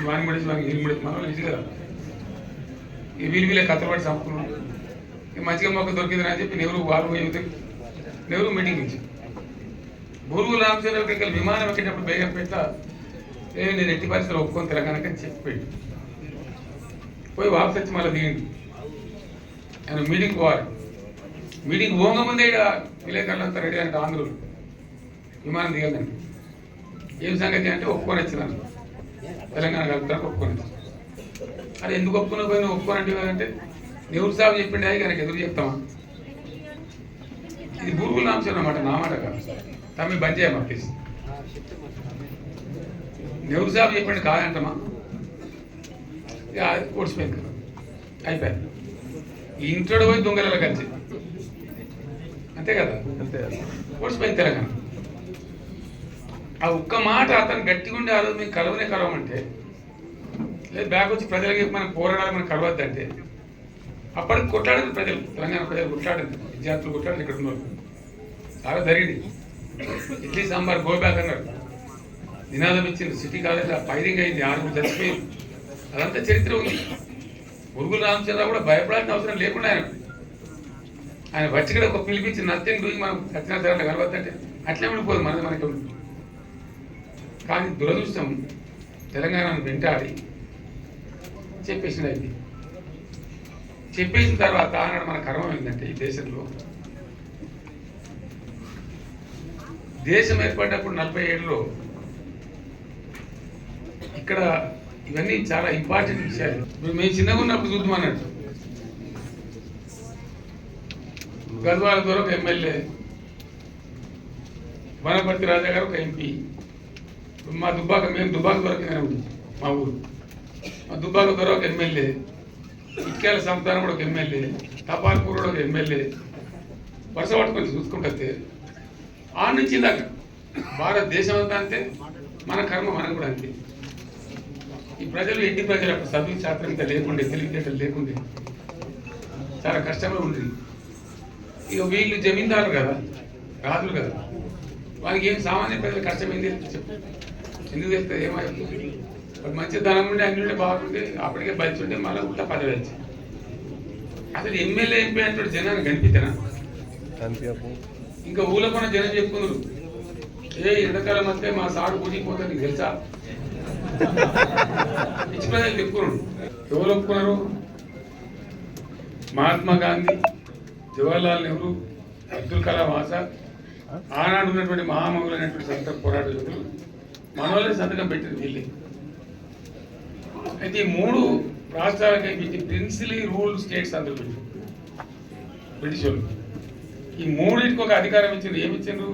వాని ముడిచి వానికి వీళ్ళు ముడిచి మనం ఇది కదా ఈ వీళ్ళే కథపడి చంపుకున్నాడు. మంచిగా మొక్క దొరికిందని అని చెప్పి నెహ్రూ వాళ్ళు పోయి నెహ్రూ మీటింగ్ ఇచ్చి బూరుగు రామచంద్ర విమానం ఎక్కేటప్పుడు బేగం పెట్ట నేను ఎట్టి పరిస్థితులు ఒప్పుకొని తెలంగాణకి అని చెప్పి పోయి వాపస్ వచ్చి మళ్ళీ దిగింది. ఆయన మీటింగ్ పోవాలి. మీటింగ్ పోగా ముందే ఇక్కడ విలేకరులంతా రెడీ అంటే ఆంధ్రులు విమానం దిగదని ఏం సంగతి అంటే ఒప్పుకొని వచ్చిందని తెలంగాణ కలుపుతానికి ఒప్పుకొని వచ్చి అది ఎందుకు ఒప్పుకున్న పోయినా ఒప్పుకోనంటే అంటే నెహ్రూ సాబ్ చెప్పిండే ఆయనకి ఎదురు చెప్తామా? ఇది బూరుగుల నాంశం అన్నమాట, నా మాట కాదు. తమ్మి బంద్ చేయమా ప్లీజ్. నెహ్రూ సాబ్ చెప్పిండి కాదంటమా? ఇక ఓడిచిపోయింది, అయిపోయింది. ఈ ఇంట్లో పోయి దొంగలలో కలిసి అంతే కదా, ఓడిచిపోయింది తెలంగాణ. ఆ ఒక్క మాట అతను గట్టిగా ఉండి ఆ రోజు మేము కలవమంటే లేదు బ్యాక్ వచ్చి ప్రజలకి మనం పోరాడాలి, మనం కలవద్దంటే అప్పటికి కొట్లాడింది ప్రజలు, తెలంగాణ ప్రజలు కొట్లాడింది, విద్యార్థులు కొట్లాడింది. ఇక్కడ ఉన్నారు చాలా జరిగింది. ఇడ్లీ సాంబార్ గో బ్యాక్ అన్నారు, నినాదం ఇచ్చింది, సిటీ కాలేజ్ ఫైరింగ్ అయింది, 6 చచ్చిపోయింది. అదంతా చరిత్ర ఉంది. బూరుగుల రామచంద్ర కూడా భయపడాల్సిన అవసరం లేకుండా ఆయన వచ్చి కూడా ఒక పిలిపించి నథింగ్ డూయింగ్ మనం సత్యనారాయణ కలవద్దంటే అట్లే ఉండిపోదు మనకి ఉంటుంది. కానీ దురదృష్టం తెలంగాణను వెంటాడి చెప్పేసింది. అది చెప్పేసిన తర్వాత ఆనాడు మన కర్మం ఏంటంటే ఈ దేశంలో దేశం ఏర్పడినప్పుడు 47లో ఇక్కడ ఇవన్నీ చాలా ఇంపార్టెంట్ విషయాలు. మేము చిన్నగా ఉన్నప్పుడు చూద్దాం అన్నట్టు గద్వాల ద్వారా ఒక ఎమ్మెల్యే, వనపర్తి రాజా గారు ఒక ఎంపీ, మా మేము దుబ్బాక దొరకగానే ఉంది మా ఊరు, మా దుబ్బాక ద్వారా ఒక ఎమ్మెల్యే, ఇటుకేల సంస్థానం కూడా ఒక ఎమ్మెల్యే, తపాల్పూర్ కూడా ఒక ఎమ్మెల్యే, వరుస పట్టుకొని చూసుకుంటే ఆ నుంచి దాకా భారతదేశం అంతా అంతే, మన కర్మ మనకు కూడా అంతే. ఈ ప్రజలు ఇంటి ప్రజలు అప్పుడు చదువు శాస్త్రం ఇంత లేకుండే, తెలివితేటలు లేకుండే, చాలా కష్టంగా ఉండేది. ఇక వీళ్ళు జమీందారులు కదా, రాజులు కదా, వాళ్ళకి ఏం సామాన్య ప్రజలు కష్టమైంది చెప్పు, ఎందుకు చెప్తే ఏమైంది? మంచి ధనం ఉండే అన్ని బాగుండే, అప్పటికే బలిచి ఉండే, మళ్ళీ ఉల్టా పదవి వచ్చి అసలు ఎమ్మెల్యే ఎంపీ అంటే జనాన్ని కనిపించనా? ఇంకా ఊళ్ళో కూడా జనం చెప్పుకున్నారు, ఎండాకాలం వస్తే మా సాగు పూజిపోతే నీకు తెలుసా? పిచ్చి ప్రజలు చెప్పుకున్నాడు. ఎవరు ఒప్పుకున్నారు? మహాత్మా గాంధీ, జవహర్లాల్ నెహ్రూ, అబ్దుల్ కలాం ఆజాద్, ఆనాడు ఉన్నటువంటి మహామహులైనటువంటి సంత పోరాట యోధులు మనోళ్ళే సంతకం పెట్టింది వీళ్ళే. అయితే ఈ 3 రాష్ట్రాలకి ప్రిన్సిలీ రూల్డ్ స్టేట్స్ అందరూ పెట్టారు బ్రిటిష్ వాళ్ళు. ఈ 3టికి ఒక అధికారం ఇచ్చిండ్రు. ఏమి ఇచ్చిండ్రు?